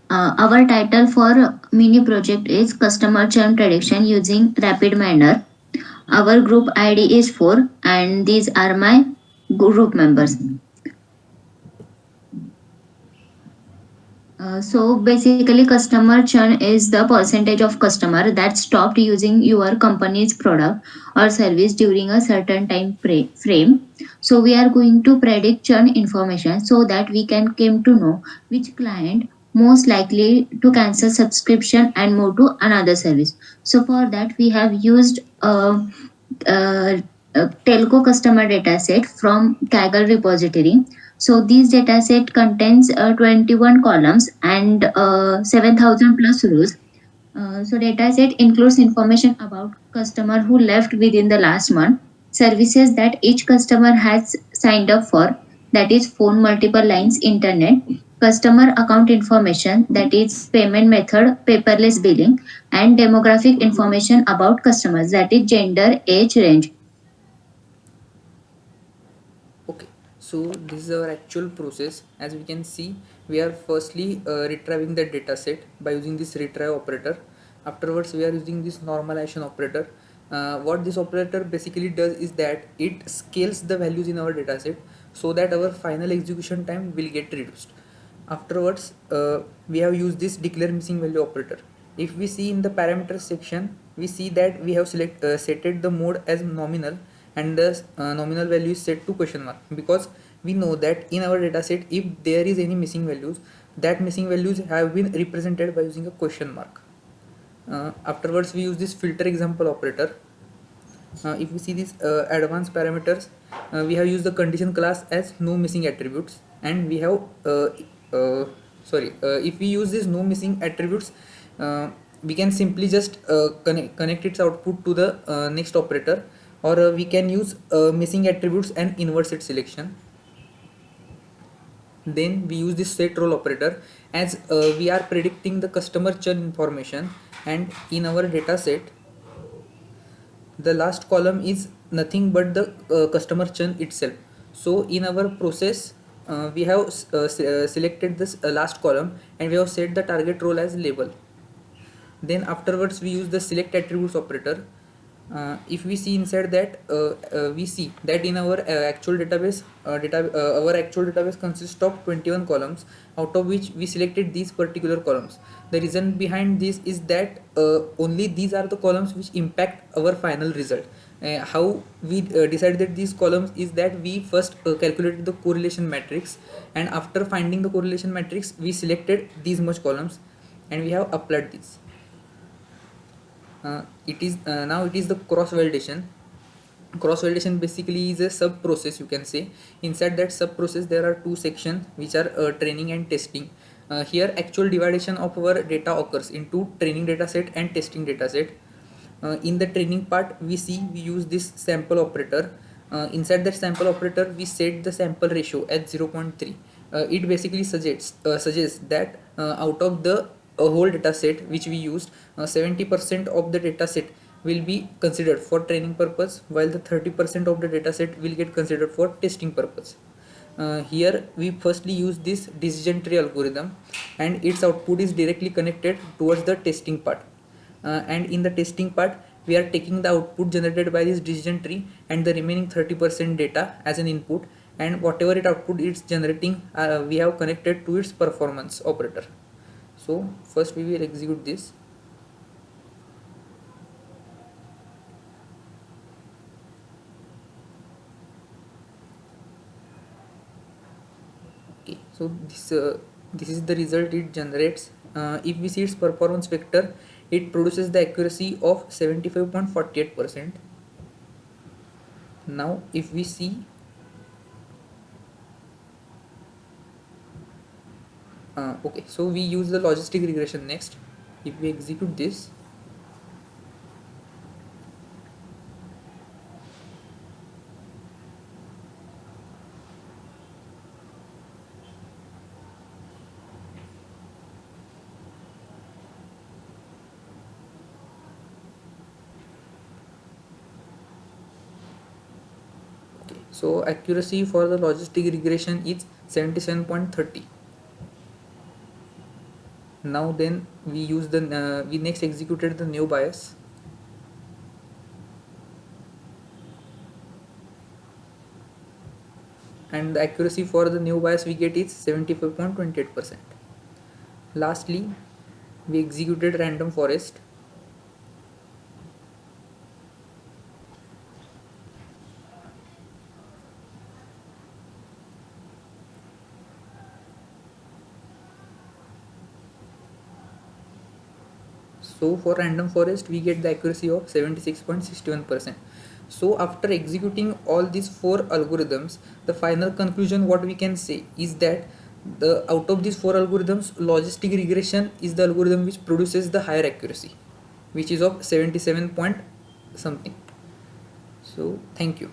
Our title for mini project is customer churn prediction using rapid manner. Our group ID is 4 and these are my group members. So basically, customer churn is the percentage of customer that stopped using your company's product or service during a certain frame. So we are going to predict churn information so that we can come to know which client most likely to cancel subscription and move to another service. So for that we have used a telco customer dataset from Kaggle repository. So this dataset contains 21 columns and 7,000 plus rows. So dataset includes information about customer who left within the last month, services that each customer has signed up for, that is phone, multiple lines, internet, customer account information, that is payment method, paperless billing, and demographic information about customers, that is gender, age, range. Okay, so this is our actual process. As we can see, we are firstly retrieving the data set by using this retrieve operator. Afterwards, we are using this normalization operator. What this operator basically does is that it scales the values in our data set so that our final execution time will get reduced. Afterwards, we have used this declare missing value operator. If we see in the parameters section, we see that we have setted the mode as nominal and the nominal value is set to question mark, because we know that in our dataset if there is any missing values, that missing values have been represented by using a question mark. Afterwards, we use this filter example operator. If we see these advanced parameters, we have used the condition class as no missing attributes, and we have if we use this no missing attributes, we can simply just connect its output to the next operator, or we can use missing attributes and inverse its selection. Then we use this set role operator as we are predicting the customer churn information, and in our data set the last column is nothing but the customer churn itself. So in our process, we have selected this last column and we have set the target role as label. Then afterwards we use the select attributes operator. If we see inside that, we see that in our actual database, our actual database consists of 21 columns, out of which we selected these particular columns. The reason behind this is that only these are the columns which impact our final result. How we decided these columns is that we first calculated the correlation matrix, and after finding the correlation matrix we selected these much columns and we have applied this. It is now it is the cross validation. Cross validation basically is a sub process, you can say. Inside that sub process there are two sections which are training and testing. Here actual division of our data occurs into training data set and testing data set. In the training part we use this sample operator. Inside that sample operator we set the sample ratio at 0.3. It basically suggests that out of the whole data set which we used, 70% of the data set will be considered for training purpose, while the 30% of the data set will get considered for testing purpose. Here we firstly use this decision tree algorithm, and its output is directly connected towards the testing part. And in the testing part we are taking the output generated by this decision tree and the remaining 30% data as an input, and whatever it output it's generating, we have connected to its performance operator. So first we will execute this. Okay, so this is the result it generates. If we see its performance vector, it produces the accuracy of 75.48%. Now if we see, okay, so we use the logistic regression next. If we execute this, okay, so accuracy for the logistic regression is 77.30. Now then we use the we next executed the new bias, and the accuracy for the new bias we get is 75.28%. Lastly, we executed random forest. So for random forest we get the accuracy of 76.61%. So after executing all these four algorithms, the final conclusion what we can say is that the out of these four algorithms, logistic regression is the algorithm which produces the higher accuracy, which is of 77 point something. So thank you.